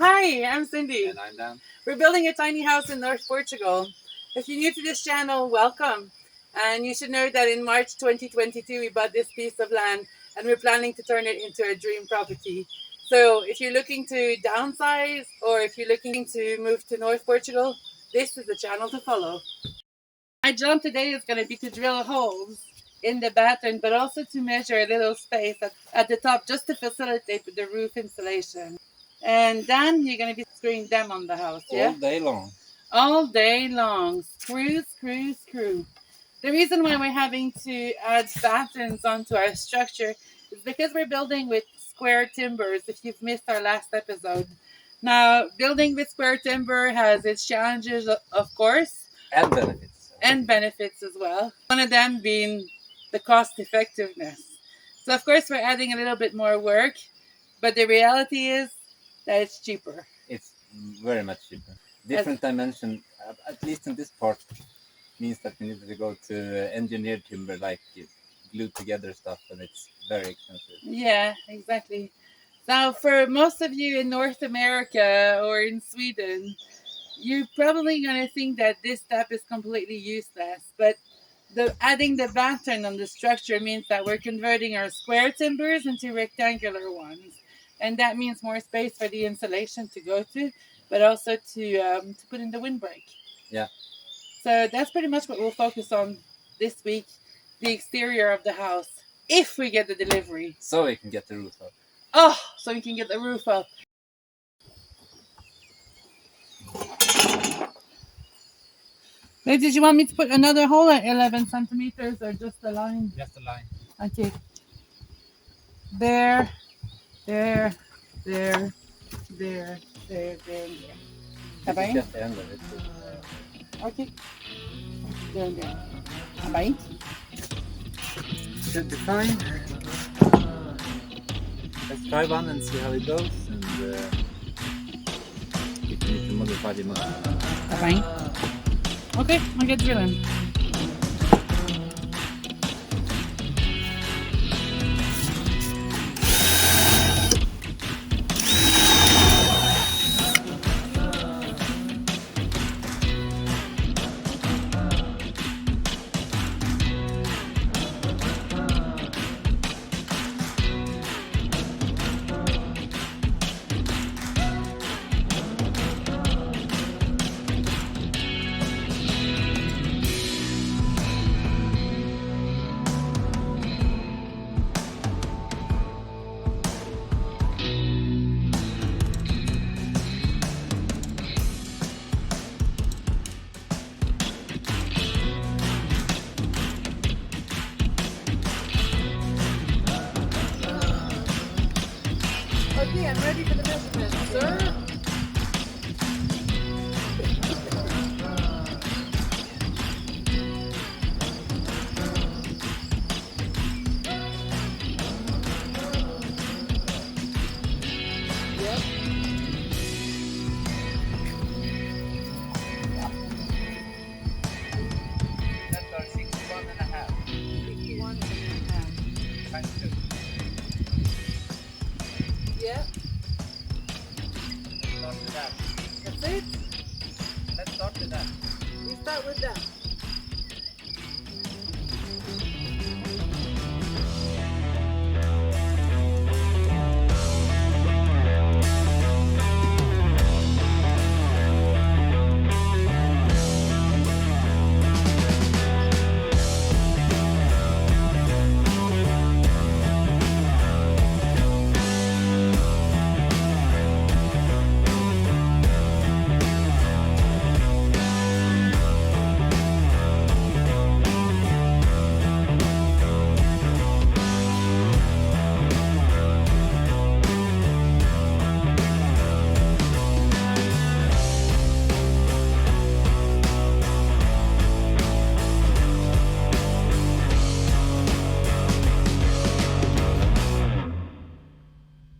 Hi, I'm Cindy. And I'm Dan. We're building a tiny house in North Portugal. If you're new to this channel, welcome. And you should know that in March 2022, we bought this piece of land and we're planning to turn it into a dream property. So if you're looking to downsize or if you're looking to move to North Portugal, this is the channel to follow. My job today is going to be to drill holes in the batten, but also to measure a little space at the top just to facilitate the roof insulation. And Dan, you're going to be screwing them on the house, yeah? All day long. All day long. Screw, screw, screw. The reason why we're having to add battens onto our structure is because we're building with square timbers, if you've missed our last episode. Now, building with square timber has its challenges, of course, And benefits. and benefits as well. One of them being the cost effectiveness. So, of course, we're adding a little bit more work, but the reality is that it's cheaper. It's very much cheaper. Different dimension, at least in this part, means that we need to go to engineered timber, like glued together stuff, and it's very expensive. Yeah, exactly. Now, for most of you in North America or in Sweden, you're probably going to think that this step is completely useless, but adding the batten on the structure means that we're converting our square timbers into rectangular ones, and that means more space for the insulation to go to, but also to put in the windbreak. Yeah. So that's pretty much what we'll focus on this week: the exterior of the house, if we get the delivery. So we can get the roof up. Oh, so we can get the roof up. Wait, did you want me to put another hole at 11 centimeters or just a line? Just a line. Okay. There, there, there, there, there, there. Tá bem? Just the end of it. Okay. There, there. Tá bem? Should be fine. Let's try one and see how it goes, and if we need to modify the model. Tá bem? Okay, I'll get drilling. Okay, I'm ready for the measurement, sir. Yep. That's our 61 and a half. 61 and a half. Times 2. Yep. Start with that. That's it. Let's start with that. We start with that.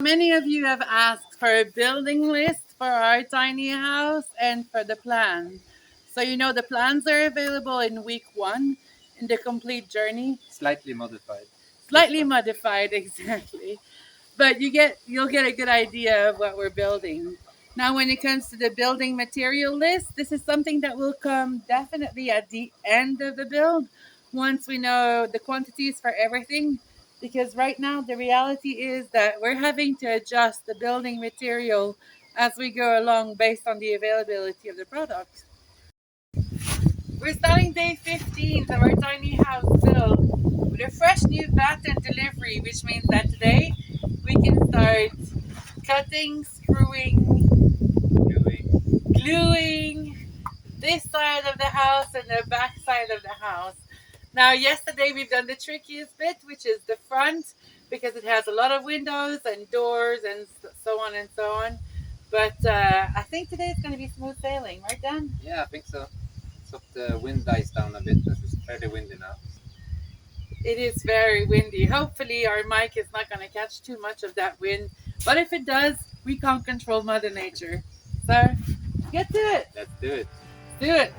Many of you have asked for a building list for our tiny house and for the plan. So you know the plans are available in week 1 in the complete journey. Slightly modified. Slightly modified, exactly. But you'll get a good idea of what we're building. Now, when it comes to the building material list, this is something that will come definitely at the end of the build once we know the quantities for everything. Because right now, the reality is that we're having to adjust the building material as we go along based on the availability of the product. We're starting day 15 of our tiny house build with a fresh new batten delivery, which means that today we can start cutting, screwing, gluing this side of the house and the back side of the house. Now, yesterday we've done the trickiest bit, which is the front, because it has a lot of windows and doors and so on and so on. But I think today it's going to be smooth sailing, right, Dan? Yeah, I think so. So the wind dies down a bit, as it's fairly windy now. It is very windy. Hopefully our mic is not going to catch too much of that wind. But if it does, we can't control Mother Nature. So, get to it. Let's do it. Do it.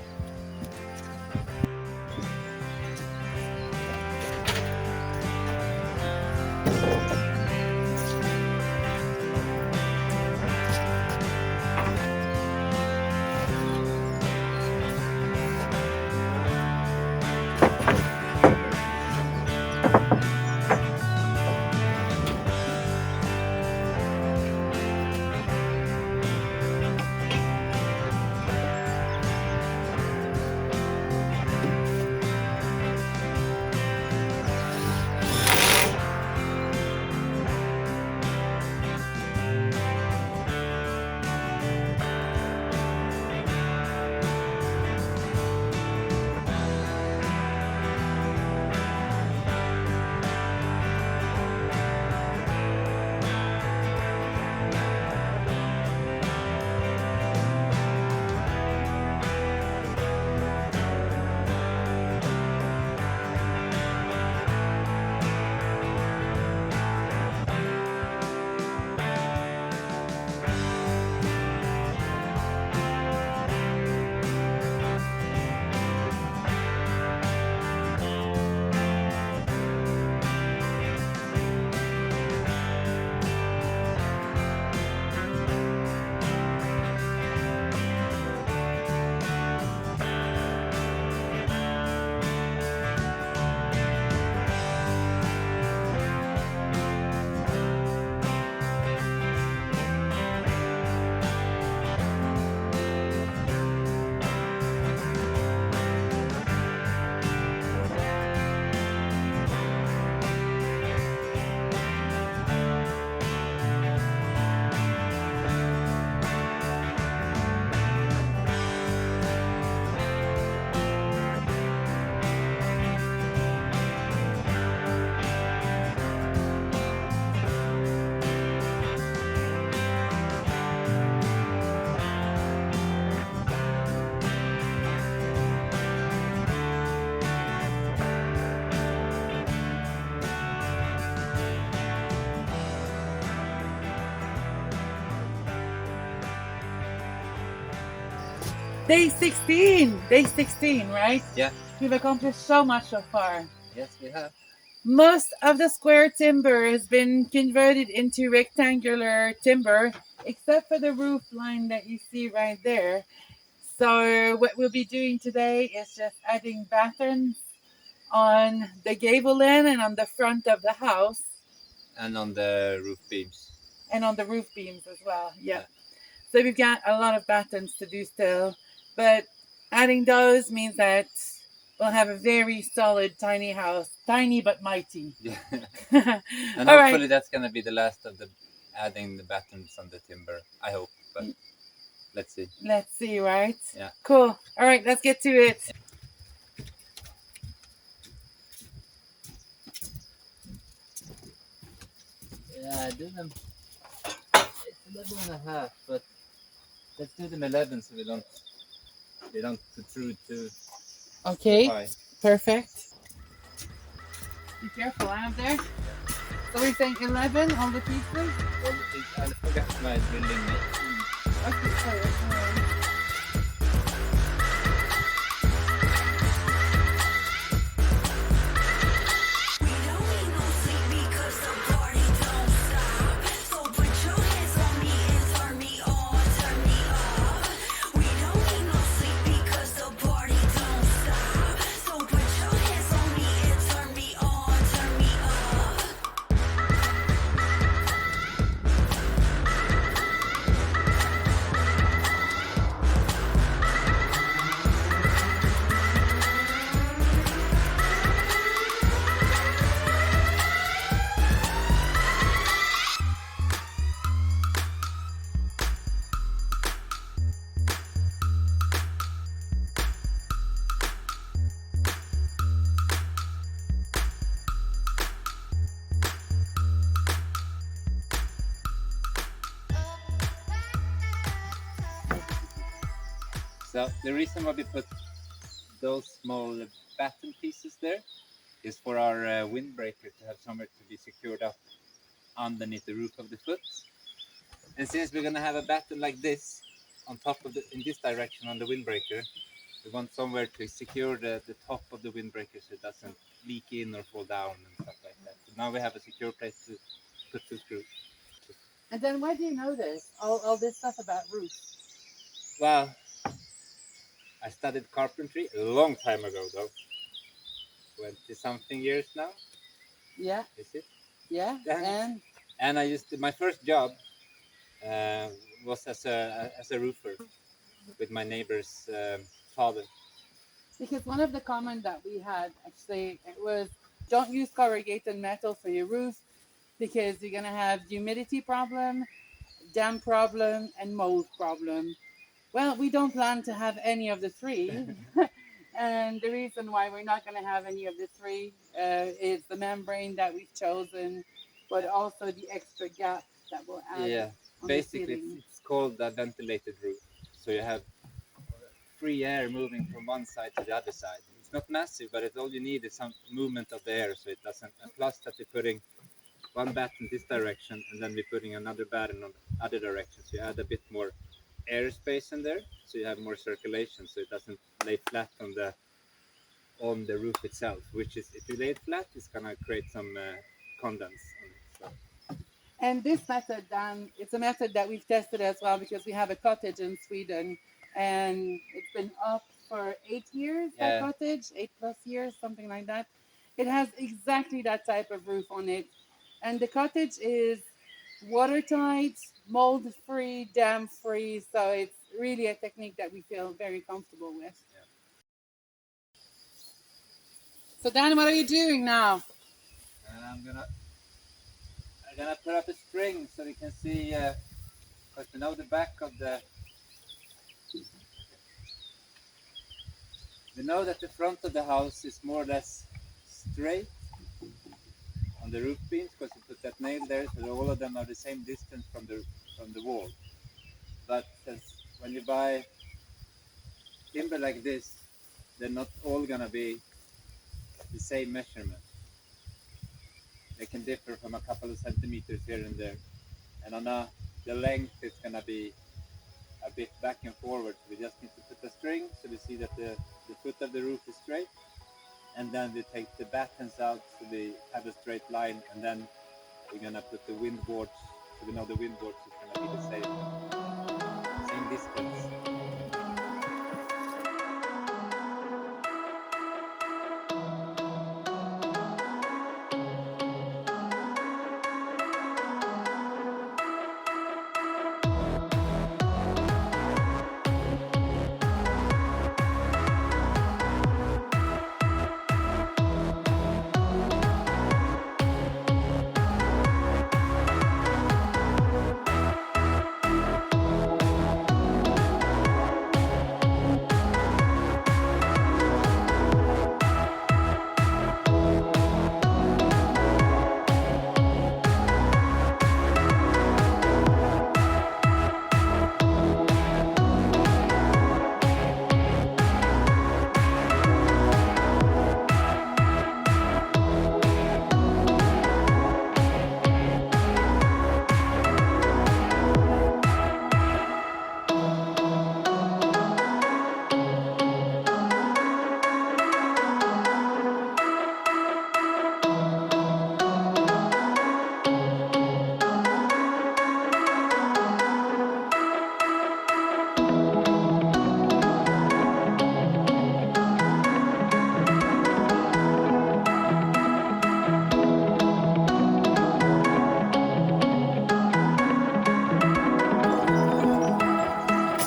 Day 16. Day 16, right? Yeah. We've accomplished so much so far. Yes, we have. Most of the square timber has been converted into rectangular timber, except for the roof line that you see right there. So what we'll be doing today is just adding battens on the gable end and on the front of the house. And on the roof beams. And on the roof beams as well, yeah. So we've got a lot of battens to do still. But adding those means that we'll have a very solid tiny house. Tiny but mighty. Yeah. All And hopefully right. that's going to be the last of the adding the battens on the timber. I hope, but let's see. Let's see, right? Yeah. Cool. All right, let's get to it. Yeah, I do them. It's 11.5, but let's do them 11 so we don't protrude too Okay, high. perfect. Be careful out there. So we're saying 11 on the pieces? Well, I forgot my drilling. Okay, sorry. So the reason why we put those small batten pieces there is for our windbreaker to have somewhere to be secured up underneath the roof of the foot. And since we're gonna have a batten like this on top of in this direction on the windbreaker, we want somewhere to secure the top of the windbreaker so it doesn't leak in or fall down and stuff like that. So now we have a secure place to put two screws. And then why do you know this? All this stuff about roofs? Well, I studied carpentry a long time ago though. 20-something years now. Yeah. Is it? Yeah. And I used to, my first job was as a roofer with my neighbor's father. Because one of the comments that we had actually it was don't use corrugated metal for your roof because you're gonna have humidity problem, damp problem, and mold problem. Well, we don't plan to have any of the three. And the reason why we're not going to have any of the three is the membrane that we've chosen, but also the extra gap that will add. Yeah, basically it's called a ventilated roof. So you have free air moving from one side to the other side. It's not massive, but all you need is some movement of the air so it doesn't. And plus that we're putting one bat in this direction and then we're putting another bat in the other direction. So you add a bit more airspace in there, so you have more circulation, so it doesn't lay flat on the roof itself. Which is, if you lay it flat, it's gonna create some condense on it. So. And this method, Dan, it's a method that we've tested as well because we have a cottage in Sweden, and it's been up for 8 years. That cottage, 8+ years, something like that. It has exactly that type of roof on it, and the cottage is watertight, mold-free, damp-free. So it's really a technique that we feel very comfortable with. Yeah. So Dan, what are you doing now? I'm gonna put up a string so we can see, because we know the back of the. We know that the front of the house is more or less straight on the roof beams because you put that nail there, so all of them are the same distance from the wall. But when you buy timber like this, they're not all gonna be the same measurement. They can differ from a couple of centimeters here and there, and on the length it's gonna be a bit back and forward. So we just need to put a string so we see that the foot of the roof is straight, and then we take the battens out so we have a straight line, and then we're gonna put the wind boards so we know the wind boards is gonna be the same distance.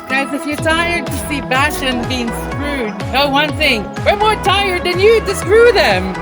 Guys, if you're tired to see Bashan being screwed, know one thing, we're more tired than you to screw them.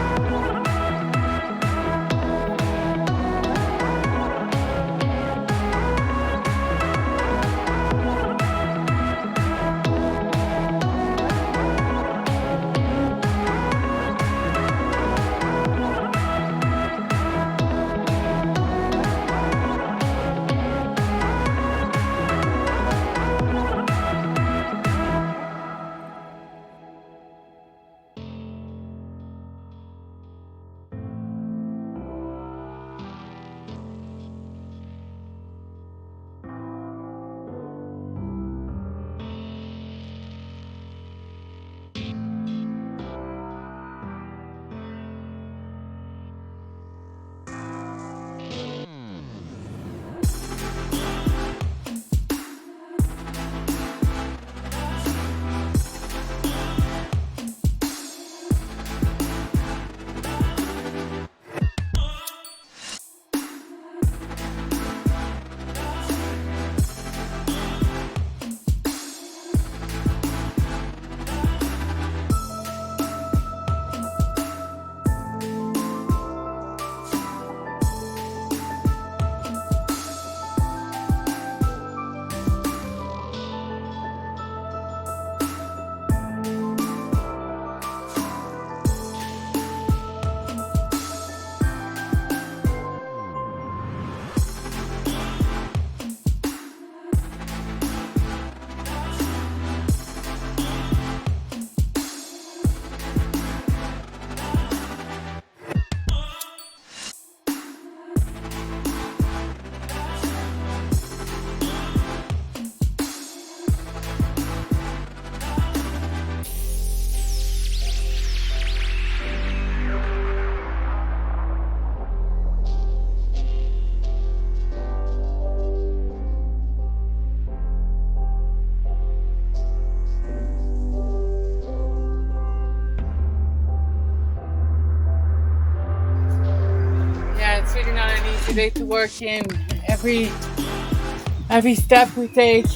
easy day to work in. Every step we take,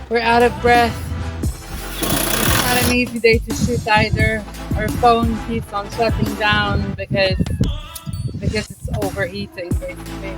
we're out of breath. It's not an easy day to shoot either. Our phone keeps on shutting down because it's overheating basically.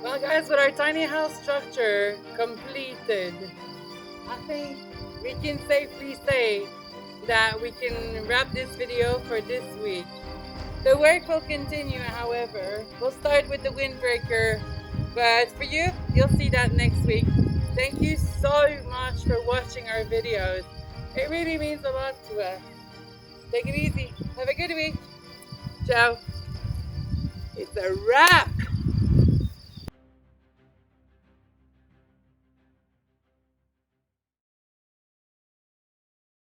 Well guys, with our tiny house structure completed, I think we can safely say that we can wrap this video for this week. The work will continue, however. We'll start with the windbreaker, but for you, you'll see that next week. Thank you so much for watching our videos. It really means a lot to us. Take it easy. Have a good week. Ciao. It's a wrap.